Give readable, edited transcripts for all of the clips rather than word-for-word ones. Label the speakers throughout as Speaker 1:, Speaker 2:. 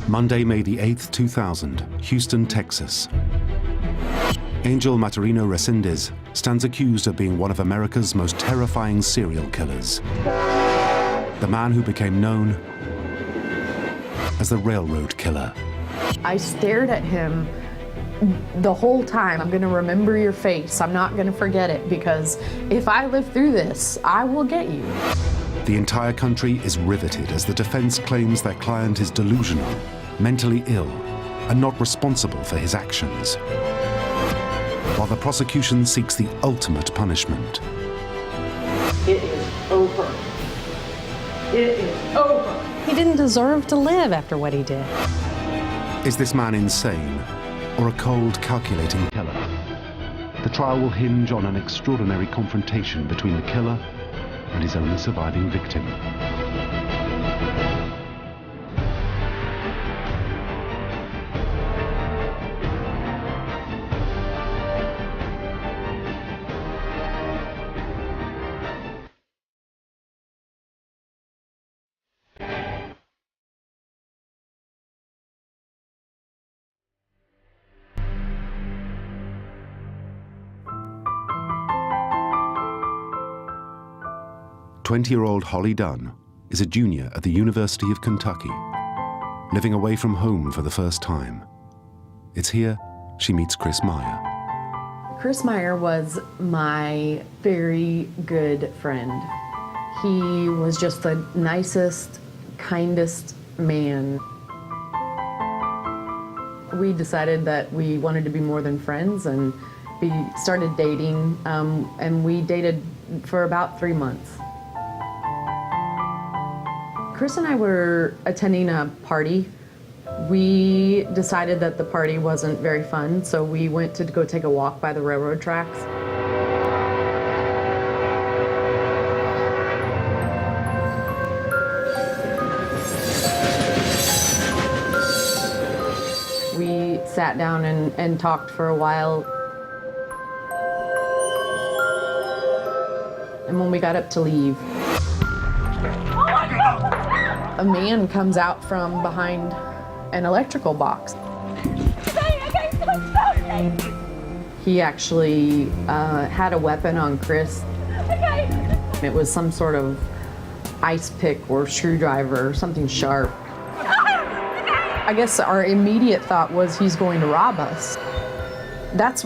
Speaker 1: Monday, May the 8th, 2000, Houston, Texas. Angel Maturino Resendez stands accused of being one of America's most terrifying serial killers. The man who became known as the Railroad Killer.
Speaker 2: I stared at him the whole time. I'm gonna remember your face. I'm not gonna forget it, because if I live through this, I will get you.
Speaker 1: The entire country is riveted as the defense claims their client is delusional, mentally ill, and not responsible for his actions, while the prosecution seeks the ultimate punishment.
Speaker 2: It is over. It is over.
Speaker 3: He didn't deserve to live after what he did.
Speaker 1: Is this man insane, or a cold, calculating killer? The trial will hinge on an extraordinary confrontation between the killer and his only surviving victim. "20-year-old Holly Dunn is a junior at the University of Kentucky, living away from home for the first time. It's here she meets Chris Meyer.
Speaker 2: Chris Meyer was my very good friend. He was just the nicest, kindest man. We decided that we wanted to be more than friends, and we started dating, and we dated for about 3 months. Chris and I were attending a party. We decided that the party wasn't very fun, so we went to go take a walk by the railroad tracks. We sat down and talked for a while. And when we got up to leave, a man comes out from behind an electrical box. He actually had a weapon on Chris. It was some sort of ice pick or screwdriver or something sharp. I guess our immediate thought was he's going to rob us. That's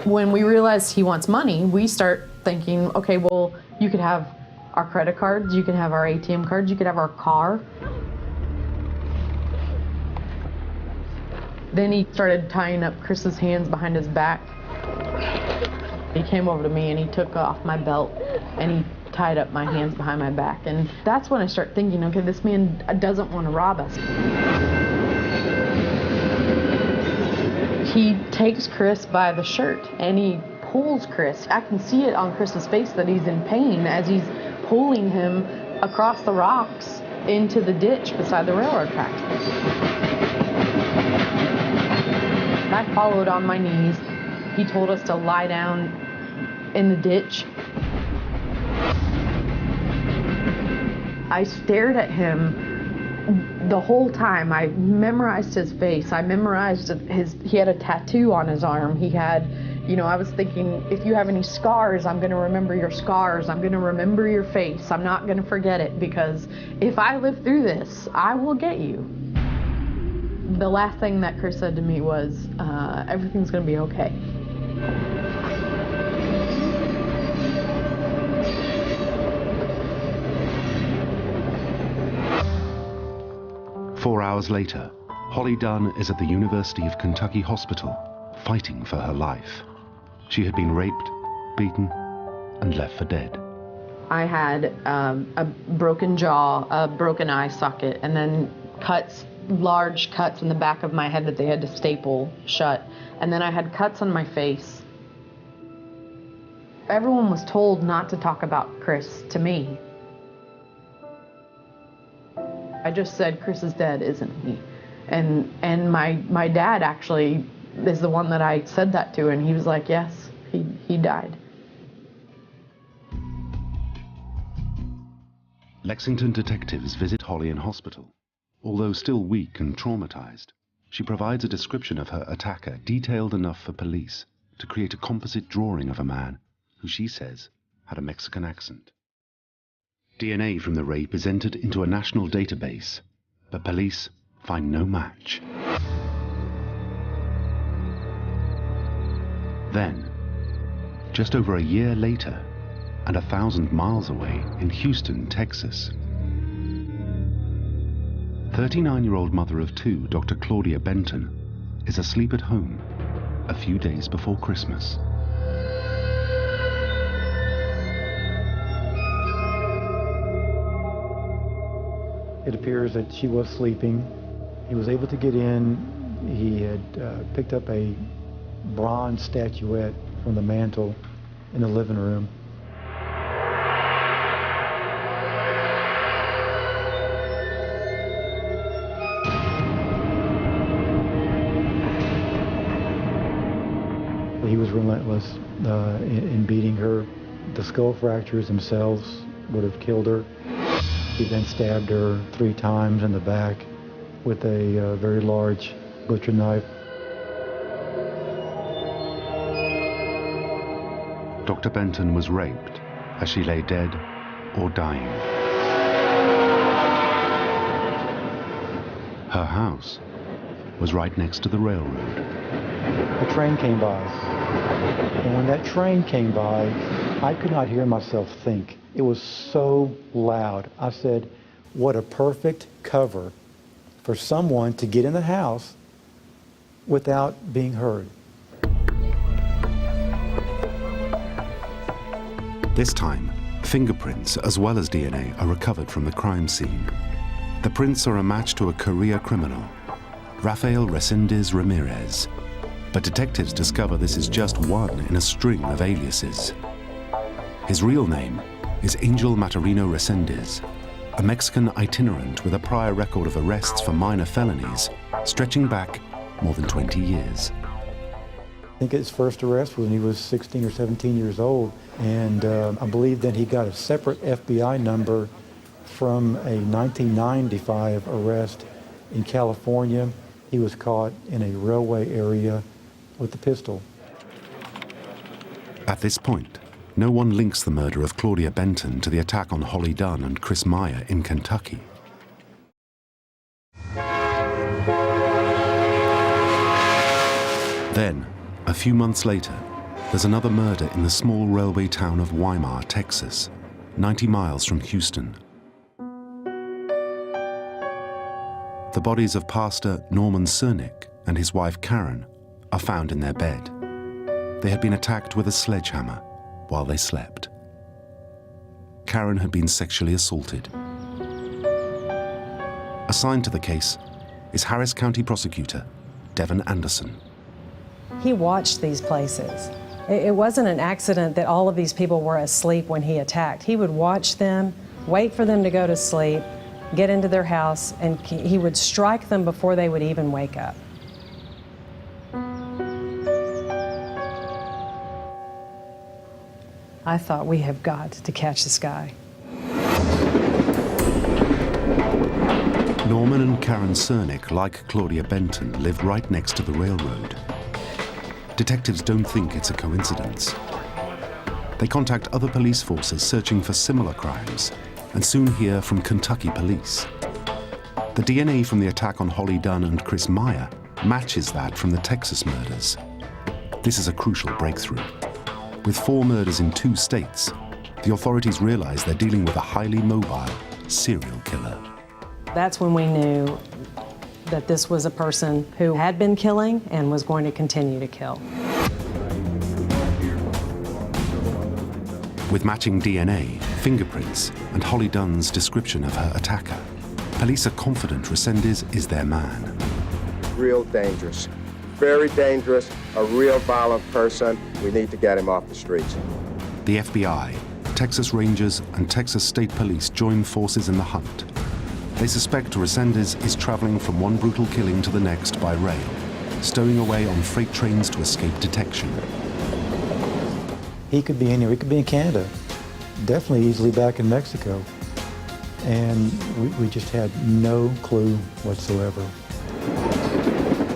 Speaker 2: when we realized he wants money. We start thinking, okay, well, you could have our credit cards, you can have our ATM cards, you could have our car. Then he started tying up Chris's hands behind his back. He came over to me and he took off my belt and he tied up my hands behind my back. And that's when I start thinking, okay, this man doesn't want to rob us. He takes Chris by the shirt and he pulls Chris. I can see it on Chris's face that he's in pain as he's pulling him across the rocks into the ditch beside the railroad tracks. I followed on my knees. He told us to lie down in the ditch. I stared at him the whole time. I memorized his face. I memorized he had a tattoo on his arm. He had, I was thinking, if you have any scars, I'm gonna remember your scars. I'm gonna remember your face. I'm not gonna forget it, because if I live through this, I will get you. The last thing that Chris said to me was, everything's gonna be okay.
Speaker 1: "4 hours later, Holly Dunn is at the University of Kentucky Hospital, fighting for her life. She had been raped, beaten, and left for dead.
Speaker 2: I had a broken jaw, a broken eye socket, and then large cuts in the back of my head that they had to staple shut. And then I had cuts on my face. Everyone was told not to talk about Chris to me. I just said, Chris is dead, isn't he? And my dad actually is the one that I said that to, and he was like, yes, he died.
Speaker 1: Lexington detectives visit Holly in hospital. Although still weak and traumatized, she provides a description of her attacker detailed enough for police to create a composite drawing of a man who she says had a Mexican accent. DNA from the rape is entered into a national database, but police find no match. Then, just over a year later, and 1,000 miles away in Houston, Texas, 39-year-old mother of two, Dr. Claudia Benton, is asleep at home a few days before Christmas.
Speaker 4: It appears that she was sleeping. He was able to get in. He had picked up a bronze statuette from the mantle in the living room. He was relentless in beating her. The skull fractures themselves would have killed her. He then stabbed her 3 times in the back with a very large butcher knife.
Speaker 1: Dr. Benton was raped as she lay dead or dying. Her house was right next to the railroad.
Speaker 4: A train came by, and when that train came by, I could not hear myself think. It was so loud. I said, what a perfect cover for someone to get in the house without being heard.
Speaker 1: This time, fingerprints as well as DNA are recovered from the crime scene. The prints are a match to a career criminal, Rafael Resendez Ramirez. But detectives discover this is just one in a string of aliases. His real name is Angel Maturino Resendez, a Mexican itinerant with a prior record of arrests for minor felonies stretching back more than 20 years.
Speaker 4: I think his first arrest was when he was 16 or 17 years old, and I believe that he got a separate FBI number from a 1995 arrest in California. He was caught in a railway area with a pistol.
Speaker 1: At this point, no one links the murder of Claudia Benton to the attack on Holly Dunn and Chris Meyer in Kentucky. Then, a few months later, there's another murder in the small railway town of Weimar, Texas, 90 miles from Houston. The bodies of Pastor Norman Cernick and his wife Karen are found in their bed. They had been attacked with a sledgehammer while they slept. Karen had been sexually assaulted. Assigned to the case is Harris County Prosecutor Devin Anderson.
Speaker 3: He watched these places. It wasn't an accident that all of these people were asleep when he attacked. He would watch them, wait for them to go to sleep, get into their house, and he would strike them before they would even wake up. I thought, we have got to catch this guy.
Speaker 1: Norman and Karen Cernick, like Claudia Benton, lived right next to the railroad. Detectives don't think it's a coincidence. They contact other police forces searching for similar crimes and soon hear from Kentucky police. The DNA from the attack on Holly Dunn and Chris Meyer matches that from the Texas murders. This is a crucial breakthrough. With 4 murders in 2 states, the authorities realize they're dealing with a highly mobile serial killer.
Speaker 3: That's when we knew that this was a person who had been killing and was going to continue to kill.
Speaker 1: With matching DNA, fingerprints, and Holly Dunn's description of her attacker, police are confident Resendez is their man.
Speaker 5: Real dangerous, very dangerous, a real violent person. We need to get him off the streets.
Speaker 1: The FBI, Texas Rangers, and Texas State Police join forces in the hunt. They suspect Resendez is traveling from one brutal killing to the next by rail, stowing away on freight trains to escape detection.
Speaker 4: He could be anywhere. He could be in Canada. Definitely easily back in Mexico. and we just had no clue whatsoever.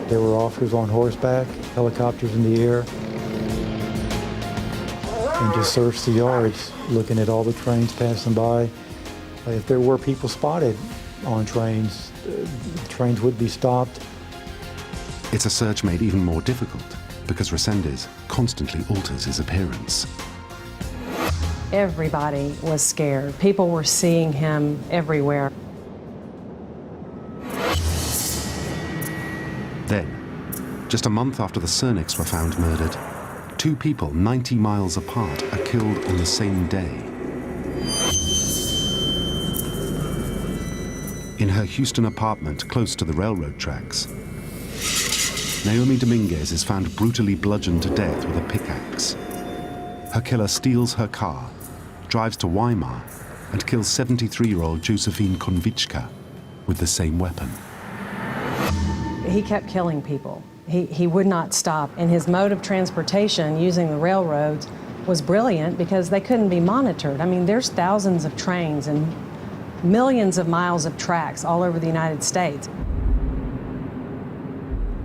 Speaker 4: There were officers on horseback, helicopters in the air, and just searched the yards, looking at all the trains passing by. If there were people spotted on trains, trains would be stopped.
Speaker 1: It's a search made even more difficult because Resendez constantly alters his appearance.
Speaker 3: Everybody was scared. People were seeing him everywhere.
Speaker 1: Then, just a month after the Cerniks were found murdered, two people 90 miles apart are killed on the same day. In her Houston apartment close to the railroad tracks, Naomi Dominguez is found brutally bludgeoned to death with a pickaxe. Her killer steals her car, drives to Weimar, and kills 73-year-old Josephine Konvichka with the same weapon.
Speaker 3: He kept killing people. He would not stop. And his mode of transportation, using the railroads, was brilliant because they couldn't be monitored. I mean, there's thousands of trains and millions of miles of tracks all over the United States.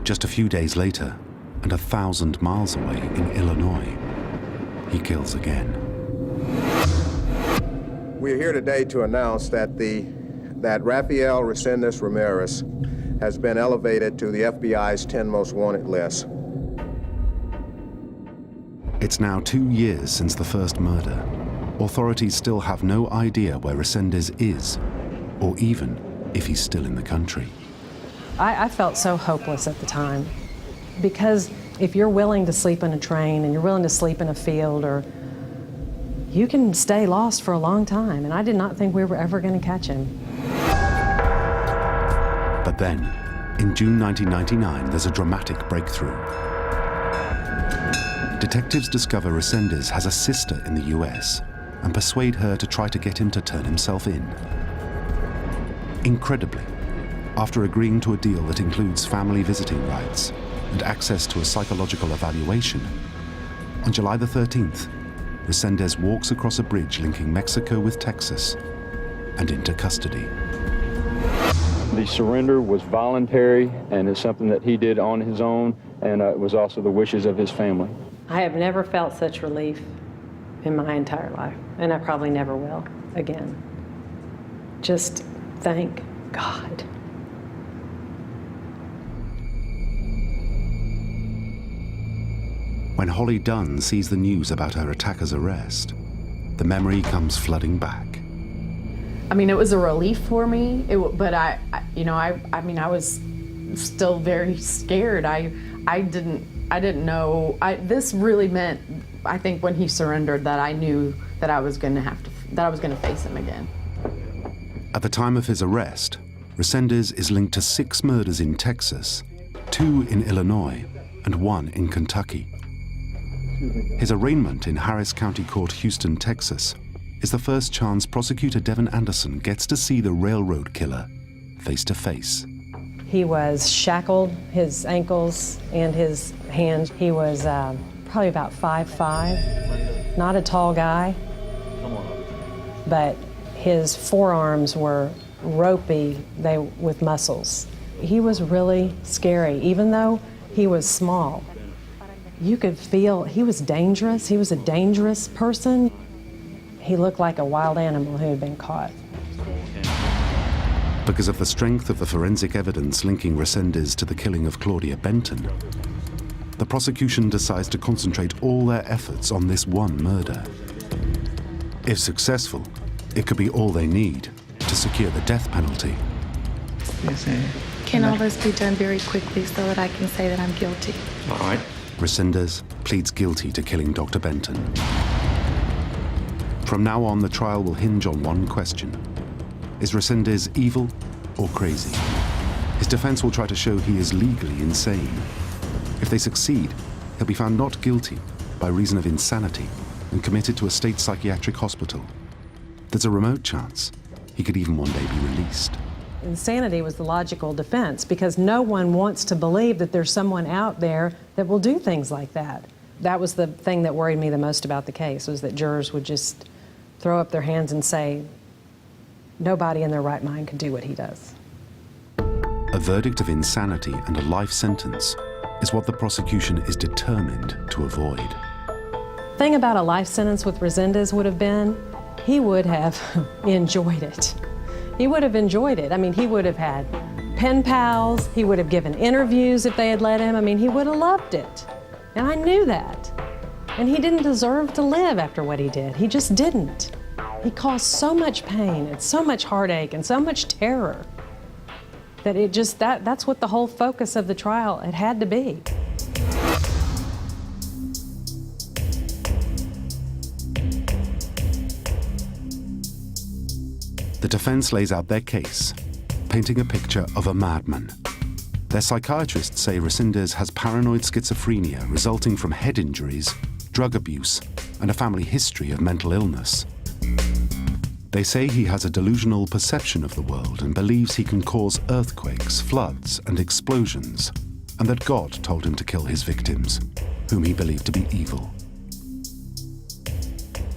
Speaker 1: Just a few days later, and 1,000 miles away in Illinois, he kills again.
Speaker 5: We're here today to announce that Rafael Resendez Ramirez has been elevated to the FBI's 10 most wanted list.
Speaker 1: It's now 2 years since the first murder. Authorities still have no idea where Resendez is, or even if he's still in the country.
Speaker 3: I felt so hopeless at the time, because if you're willing to sleep in a train and you're willing to sleep in a field, or you can stay lost for a long time, and I did not think we were ever going to catch him.
Speaker 1: But then, in June 1999, there's a dramatic breakthrough. Detectives discover Resendez has a sister in the US and persuade her to try to get him to turn himself in. Incredibly, after agreeing to a deal that includes family visiting rights and access to a psychological evaluation, on July the 13th, Resendez walks across a bridge linking Mexico with Texas and into custody.
Speaker 6: The surrender was voluntary and is something that he did on his own, and it was also the wishes of his family.
Speaker 3: I have never felt such relief in my entire life, and I probably never will again. Just thank God.
Speaker 1: When Holly Dunn sees the news about her attacker's arrest, the memory comes flooding back.
Speaker 2: I mean, it was a relief for me, but I was still very scared. I didn't know. This really meant, I think, when he surrendered, that I knew that I was going to face him again.
Speaker 1: At the time of his arrest, Resendez is linked to 6 murders in Texas, 2 in Illinois, and 1 in Kentucky. His arraignment in Harris County Court, Houston, Texas, is the first chance prosecutor Devin Anderson gets to see the railroad killer face to face.
Speaker 3: He was shackled, his ankles and his hands. He was probably about 5'5", not a tall guy, but his forearms were ropey, with muscles. He was really scary, even though he was small. You could feel he was dangerous. He was a dangerous person. He looked like a wild animal who had been caught.
Speaker 1: Because of the strength of the forensic evidence linking Resendez to the killing of Claudia Benton, the prosecution decides to concentrate all their efforts on this one murder. If successful, it could be all they need to secure the death penalty.
Speaker 7: Can all this be done very quickly so that I can say that I'm guilty?
Speaker 1: All right. Resendez pleads guilty to killing Dr. Benton. From now on, the trial will hinge on one question. Is Resendez evil or crazy? His defense will try to show he is legally insane. If they succeed, he'll be found not guilty by reason of insanity and committed to a state psychiatric hospital. There's a remote chance he could even one day be released.
Speaker 3: Insanity was the logical defense, because no one wants to believe that there's someone out there that will do things like that. That was the thing that worried me the most about the case, was that jurors would just throw up their hands and say, Nobody in their right mind could do what he does.
Speaker 1: A verdict of insanity and a life sentence is what the prosecution is determined to avoid.
Speaker 3: The thing about a life sentence with Resendez would have been, he would have enjoyed it. He would have enjoyed it. I mean, he would have had pen pals, he would have given interviews if they had let him. I mean, he would have loved it. And I knew that. And he didn't deserve to live after what he did. He just didn't. He caused so much pain and so much heartache and so much terror that it just, that's what the whole focus of the trial, it had to be.
Speaker 1: The defense lays out their case, painting a picture of a madman. Their psychiatrists say Resendez has paranoid schizophrenia resulting from head injuries, drug abuse, and a family history of mental illness. They say he has a delusional perception of the world and believes he can cause earthquakes, floods, and explosions, and that God told him to kill his victims, whom he believed to be evil.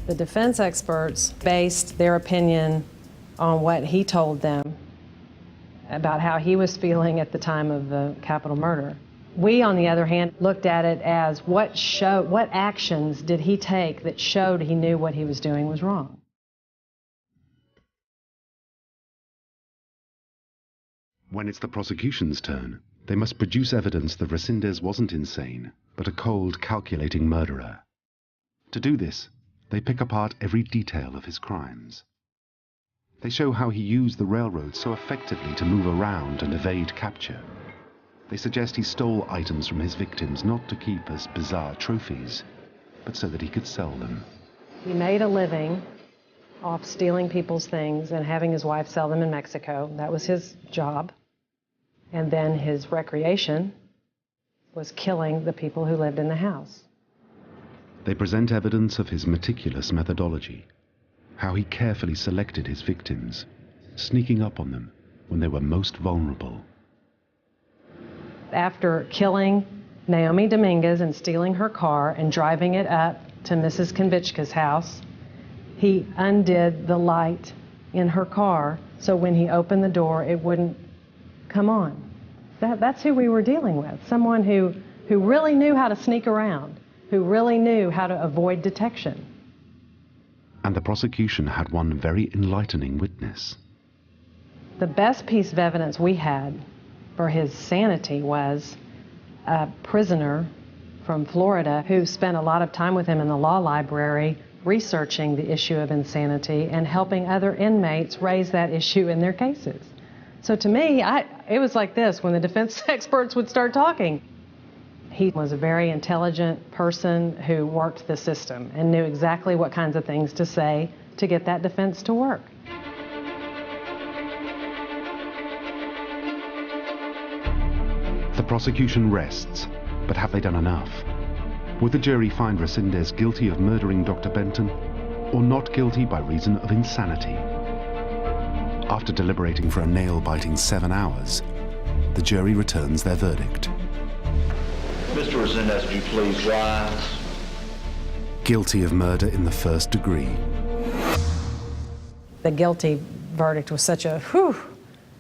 Speaker 3: The defense experts based their opinion on what he told them about how he was feeling at the time of the capital murder. We, on the other hand, looked at it as what actions did he take that showed he knew what he was doing was wrong.
Speaker 1: When it's the prosecution's turn, they must produce evidence that Resendez wasn't insane, but a cold, calculating murderer. To do this, they pick apart every detail of his crimes. They show how he used the railroad so effectively to move around and evade capture. They suggest he stole items from his victims not to keep as bizarre trophies, but so that he could sell them.
Speaker 3: He made a living off stealing people's things and having his wife sell them in Mexico. That was his job. And then his recreation was killing the people who lived in the house.
Speaker 1: They present evidence of his meticulous methodology, how he carefully selected his victims, sneaking up on them when they were most vulnerable.
Speaker 3: After killing Naomi Dominguez and stealing her car and driving it up to Mrs. Konvichka's house, he undid the light in her car so when he opened the door it wouldn't come on. That's who we were dealing with, someone who really knew how to sneak around, who really knew how to avoid detection.
Speaker 1: And the prosecution had one very enlightening witness.
Speaker 3: The best piece of evidence we had for his sanity was a prisoner from Florida who spent a lot of time with him in the law library researching the issue of insanity and helping other inmates raise that issue in their cases. So to me, it was like this when the defense experts would start talking. He was a very intelligent person who worked the system and knew exactly what kinds of things to say to get that defense to work.
Speaker 1: The prosecution rests, but have they done enough? Would the jury find Resendez guilty of murdering Dr. Benton, or not guilty by reason of insanity? After deliberating for a nail-biting 7 hours, the jury returns their verdict.
Speaker 8: Mr. Resendez, would you please rise?
Speaker 1: Guilty of murder in the first degree.
Speaker 3: The guilty verdict was such a whew,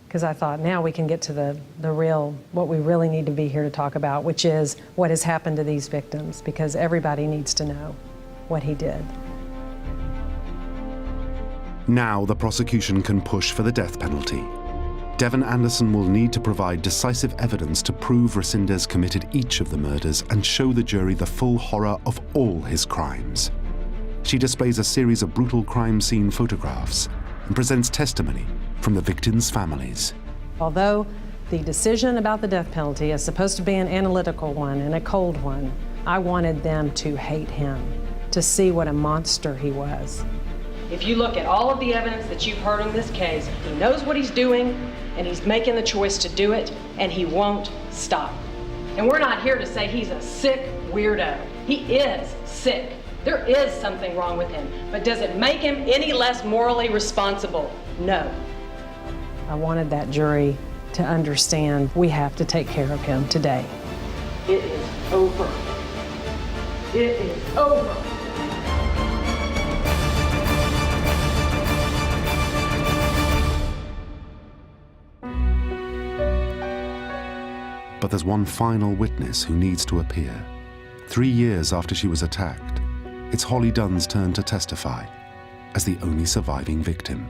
Speaker 3: because I thought now we can get to the real, what we really need to be here to talk about, which is what has happened to these victims, because everybody needs to know what he did.
Speaker 1: Now the prosecution can push for the death penalty. Devon Anderson will need to provide decisive evidence to prove Resendez committed each of the murders and show the jury the full horror of all his crimes. She displays a series of brutal crime scene photographs and presents testimony from the victims' families.
Speaker 3: Although the decision about the death penalty is supposed to be an analytical one and a cold one, I wanted them to hate him, to see what a monster he was. If you look at all of the evidence that you've heard in this case, he knows what he's doing, and he's making the choice to do it, and he won't stop. And we're not here to say he's a sick weirdo. He is sick. There is something wrong with him. But does it make him any less morally responsible? No. I wanted that jury to understand we have to take care of him today. It is over. It is over.
Speaker 1: But there's one final witness who needs to appear. 3 years after she was attacked, it's Holly Dunn's turn to testify as the only surviving victim.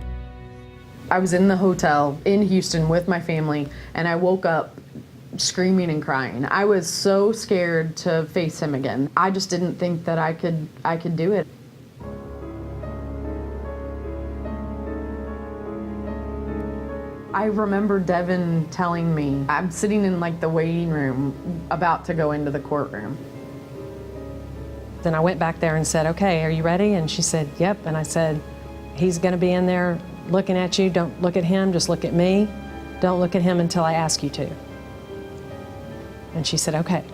Speaker 2: I was in the hotel in Houston with my family, and I woke up screaming and crying. I was so scared to face him again. I just didn't think that I could do it. I remember Devin telling me, I'm sitting in like the waiting room about to go into the courtroom.
Speaker 3: Then I went back there and said, okay, are you ready? And she said, yep. And I said, he's gonna be in there looking at you. Don't look at him, just look at me. Don't look at him until I ask you to. And she said, okay.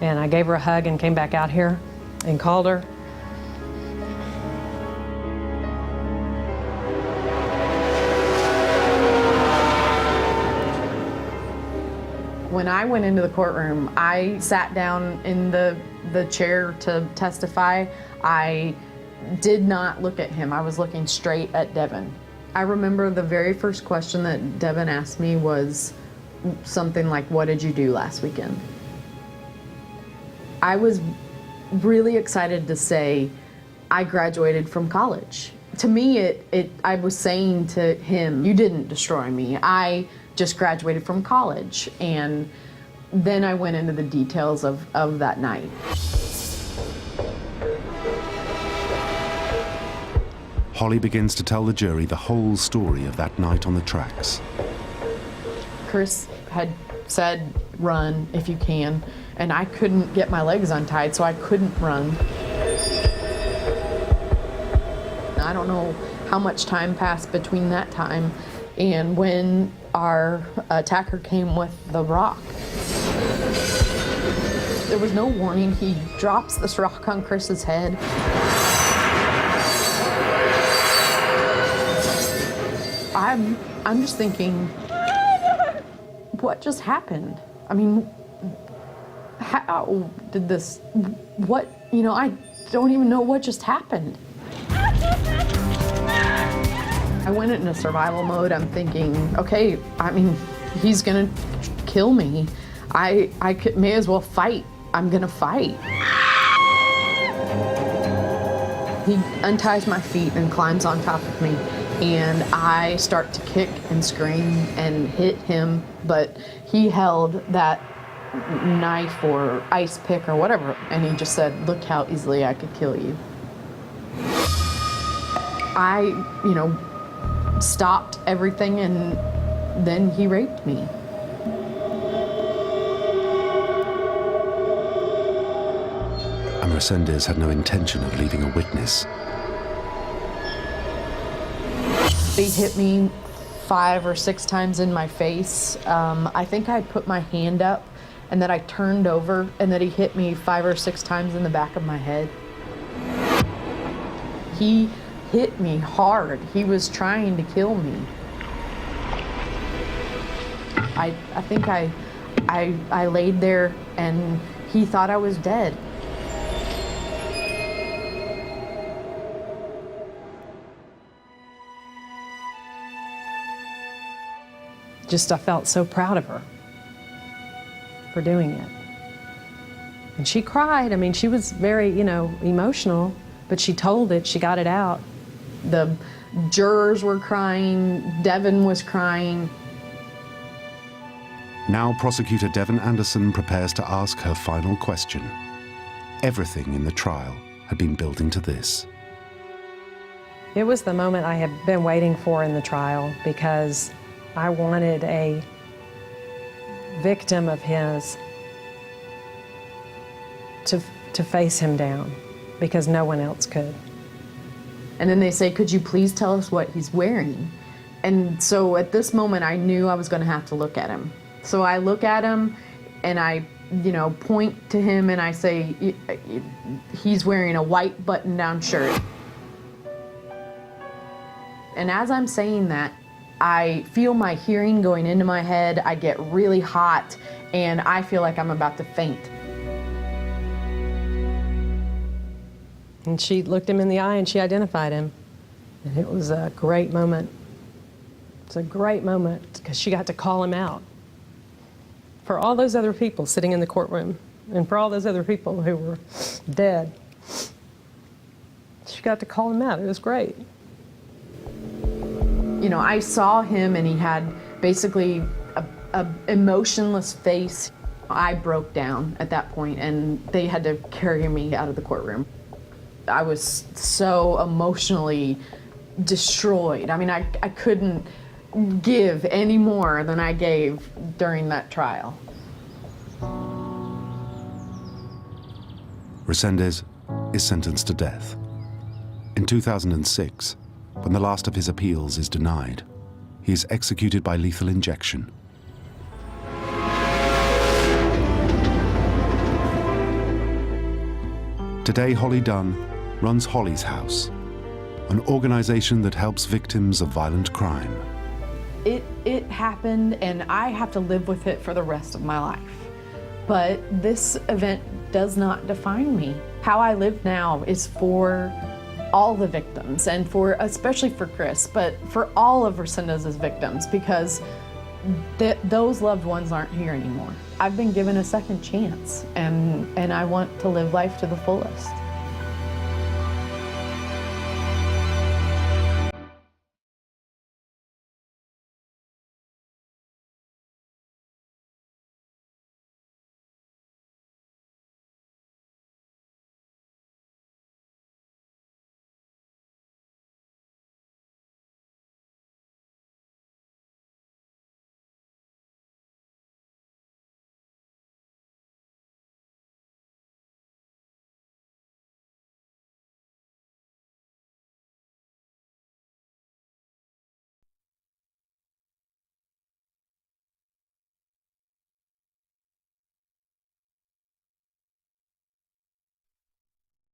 Speaker 3: And I gave her a hug and came back out here and called her.
Speaker 2: When I went into the courtroom, I sat down in the chair to testify. I did not look at him. I was looking straight at Devin. I remember the very first question that Devin asked me was something like, what did you do last weekend? I was really excited to say, I graduated from college. To me, I was saying to him, you didn't destroy me. I just graduated from college. And then I went into the details of that night.
Speaker 1: Holly begins to tell the jury the whole story of that night on the tracks.
Speaker 2: Chris had said, run if you can, and I couldn't get my legs untied, so I couldn't run. I don't know how much time passed between that time and when our attacker came with the rock. There was no warning. He drops this rock on Chris's head. I'm just thinking, what just happened? I mean, how did this, what, you know, I don't even know what just happened. I went into survival mode. I'm thinking, okay, I mean, he's gonna kill me. I may as well fight. I'm gonna fight. He unties my feet and climbs on top of me, and I start to kick and scream and hit him, but he held that knife or ice pick or whatever, and he just said, look how easily I could kill you. I, you know, stopped everything, and then he raped me.
Speaker 1: And Resendez had no intention of leaving a witness.
Speaker 2: He hit me 5 or 6 times in my face. I think I put my hand up and then I turned over, and then he hit me 5 or 6 times in the back of my head. He hit me hard. He was trying to kill me. I think I laid there and he thought I was dead.
Speaker 3: Just, I felt so proud of her for doing it. And she cried. I mean, she was very, you know, emotional, but she told it, she got it out.
Speaker 2: The jurors were crying, Devin was crying.
Speaker 1: Now prosecutor Devin Anderson prepares to ask her final question. Everything in the trial had been building to this.
Speaker 3: It was the moment I had been waiting for in the trial, because I wanted a victim of his to face him down, because no one else could.
Speaker 2: And then they say, could you please tell us what he's wearing? And so at this moment, I knew I was going to have to look at him. So I look at him and I, you know, point to him and I say, he's wearing a white button-down shirt. And as I'm saying that, I feel my hearing going into my head. I get really hot and I feel like I'm about to faint.
Speaker 3: And she looked him in the eye and she identified him. And it was a great moment. It's a great moment because she got to call him out for all those other people sitting in the courtroom and for all those other people who were dead. She got to call him out. It was great.
Speaker 2: You know, I saw him and he had basically a emotionless face. I broke down at that point and they had to carry me out of the courtroom. I was so emotionally destroyed. I mean, I couldn't give any more than I gave during that trial.
Speaker 1: Resendez is sentenced to death. In 2006, when the last of his appeals is denied, he is executed by lethal injection. Today, Holly Dunn runs Holly's House, an organization that helps victims of violent crime.
Speaker 2: It happened and I have to live with it for the rest of my life. But this event does not define me. How I live now is for all the victims and especially for Chris, but for all of Resendez's victims, because those loved ones aren't here anymore. I've been given a second chance and I want to live life to the fullest.